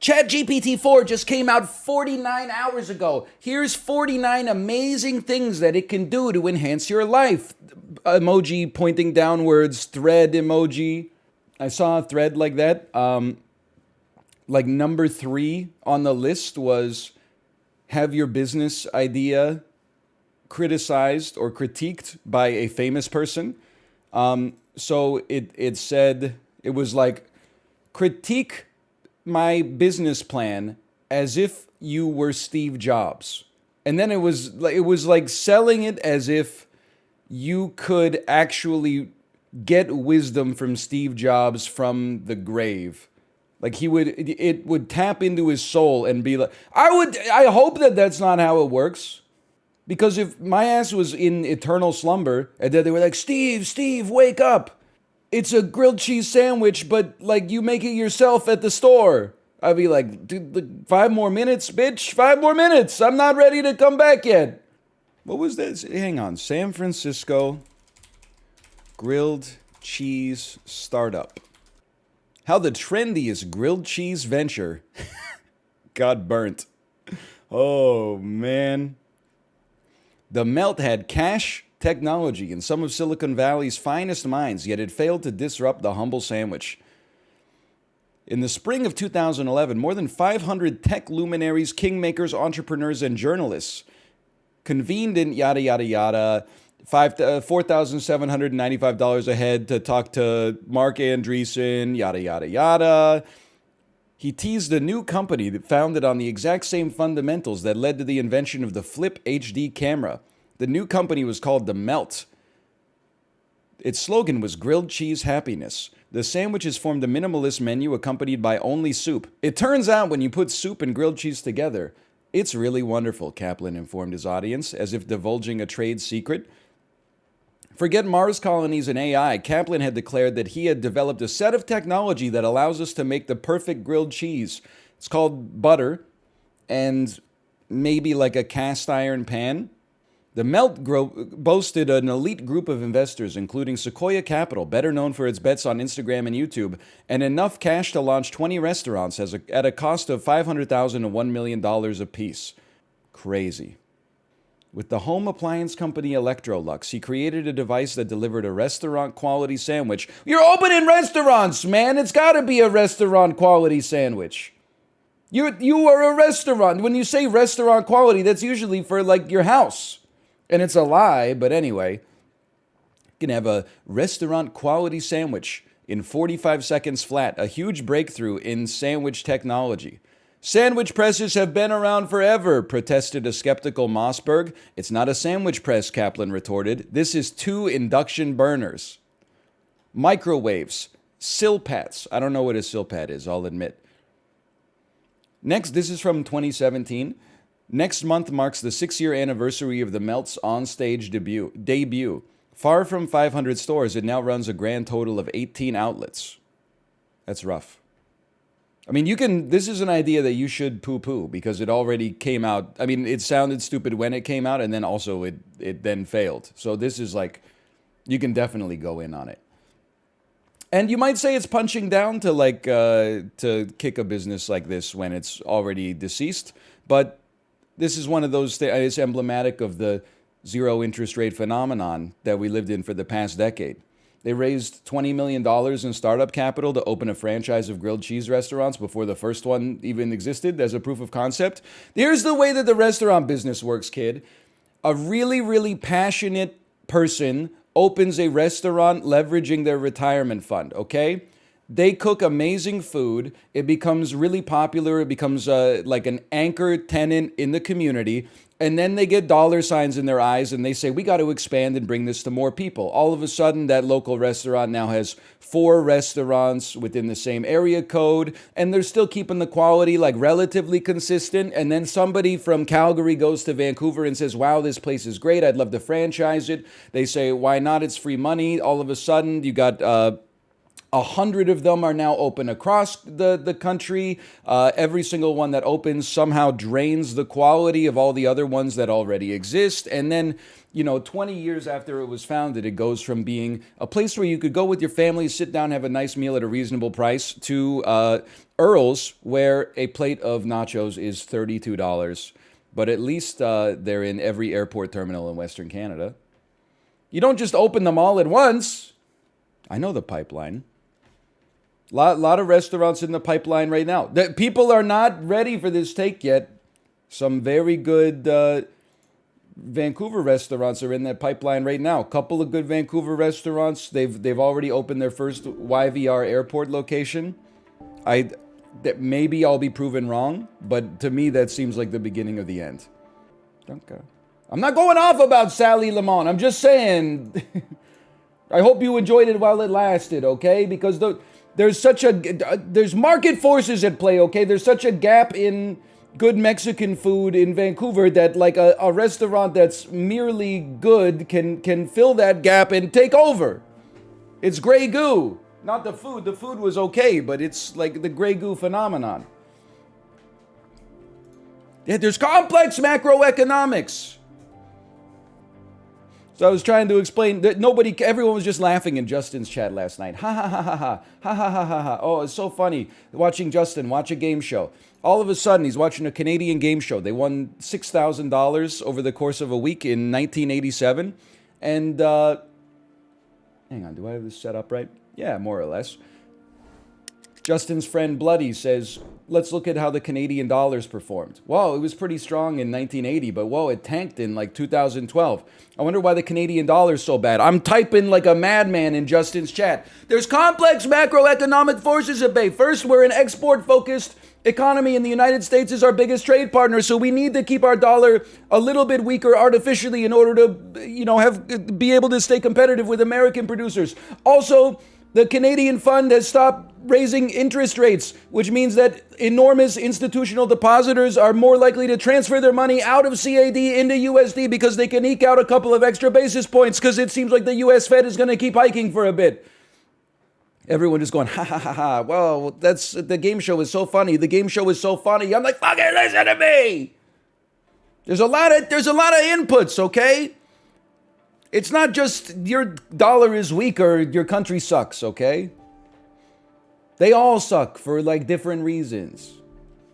ChatGPT 4 just came out 49 hours ago. Here's 49 amazing things that it can do to enhance your life. Emoji pointing downwards, thread emoji. I saw a thread like that. Like number 3 on the list was have your business idea criticized or critiqued by a famous person. So it said, it was like, critique my business plan as if you were Steve Jobs. And then it was like selling it as if you could actually get wisdom from Steve Jobs from the grave. Like it would tap into his soul and be like, I hope that that's not how it works. Because if my ass was in eternal slumber and then they were like, Steve, wake up. It's a grilled cheese sandwich, but like you make it yourself at the store. I'd be like, dude, 5 more minutes, bitch. 5 more minutes. I'm not ready to come back yet. What was this? Hang on. San Francisco grilled cheese startup. How the trendiest grilled cheese venture got burnt. Oh, man. The Melt had cash technology in some of Silicon Valley's finest minds, yet it failed to disrupt the humble sandwich. In the spring of 2011, more than 500 tech luminaries, kingmakers, entrepreneurs, and journalists convened in yada yada yada, $4,795 a head to talk to Mark Andreessen, yada yada yada. He teased a new company that founded on the exact same fundamentals that led to the invention of the Flip HD camera. The new company was called The Melt. Its slogan was grilled cheese happiness. The sandwiches formed a minimalist menu accompanied by only soup. It turns out when you put soup and grilled cheese together, it's really wonderful, Kaplan informed his audience, as if divulging a trade secret. Forget Mars colonies and AI, Kaplan had declared that he had developed a set of technology that allows us to make the perfect grilled cheese. It's called butter and maybe like a cast iron pan. The Melt boasted an elite group of investors, including Sequoia Capital, better known for its bets on Instagram and YouTube, and enough cash to launch 20 restaurants at a cost of $500,000 to $1 million apiece. Crazy. With the home appliance company Electrolux, he created a device that delivered a restaurant-quality sandwich. You're opening restaurants, man! It's gotta be a restaurant-quality sandwich. You are a restaurant. When you say restaurant quality, that's usually for like your house. And it's a lie, but anyway. You can have a restaurant quality sandwich in 45 seconds flat, a huge breakthrough in sandwich technology. Sandwich presses have been around forever, protested a skeptical Mossberg. It's not a sandwich press, Kaplan retorted. This is 2 induction burners. Microwaves. Silpats. I don't know what a silpat is, I'll admit. Next, this is from 2017. Next month marks the 6-year anniversary of the Melt's onstage debut. Far from 500 stores, it now runs a grand total of 18 outlets. That's rough. I mean, this is an idea that you should poo-poo because it already came out. I mean, it sounded stupid when it came out and then also it then failed. So this is like, you can definitely go in on it. And you might say it's punching down to like, to kick a business like this when it's already deceased. But this is one of those things, it's emblematic of the zero interest rate phenomenon that we lived in for the past decade. They raised $20 million in startup capital to open a franchise of grilled cheese restaurants before the first one even existed as a proof of concept. Here's the way that the restaurant business works, kid. A really, really passionate person opens a restaurant leveraging their retirement fund, okay? They cook amazing food. It becomes really popular. It becomes like an anchor tenant in the community. And then they get dollar signs in their eyes and they say, we got to expand and bring this to more people. All of a sudden, that local restaurant now has 4 restaurants within the same area code. And they're still keeping the quality like relatively consistent. And then somebody from Calgary goes to Vancouver and says, wow, this place is great. I'd love to franchise it. They say, why not? It's free money. All of a sudden, you got 100 of them are now open across the country. Every single one that opens somehow drains the quality of all the other ones that already exist. And then, 20 years after it was founded, it goes from being a place where you could go with your family, sit down, have a nice meal at a reasonable price, to Earl's, where a plate of nachos is $32. But at least they're in every airport terminal in Western Canada. You don't just open them all at once. I know the pipeline. Lot of restaurants in the pipeline right now. People are not ready for this take yet. Some very good Vancouver restaurants are in that pipeline right now. A couple of good Vancouver restaurants. They've already opened their first YVR airport location. Maybe I'll be proven wrong, but to me that seems like the beginning of the end. Okay. I'm not going off about Sally Lemon. I'm just saying. I hope you enjoyed it while it lasted, okay? Because there's market forces at play, okay? There's such a gap in good Mexican food in Vancouver that like a restaurant that's merely good can fill that gap and take over. It's Grey Goo, not the food. The food was okay, but it's like the Grey Goo phenomenon. Yeah, there's complex macroeconomics. So I was trying to explain that everyone was just laughing in Justin's chat last night. Ha ha ha ha ha ha ha ha ha ha. Oh, it's so funny watching Justin watch a game show. All of a sudden, he's watching a Canadian game show. They won $6,000 over the course of a week in 1987. And, hang on, do I have this set up right? Yeah, more or less. Justin's friend Bloody says, let's look at how the Canadian dollars performed. Whoa, it was pretty strong in 1980, but whoa, it tanked in like 2012. I wonder why the Canadian dollar's so bad. I'm typing like a madman in Justin's chat. There's complex macroeconomic forces at bay. First, we're an export-focused economy, and the United States is our biggest trade partner, so we need to keep our dollar a little bit weaker artificially in order to, be able to stay competitive with American producers. Also, the Canadian fund has stopped raising interest rates, which means that enormous institutional depositors are more likely to transfer their money out of CAD into USD because they can eke out a couple of extra basis points because it seems like the US Fed is going to keep hiking for a bit. Everyone just going, ha ha ha ha. Well, the game show is so funny. The game show is so funny. I'm like, fucking listen to me. There's a lot of inputs, okay? It's not just your dollar is weak or your country sucks, okay? They all suck for like different reasons.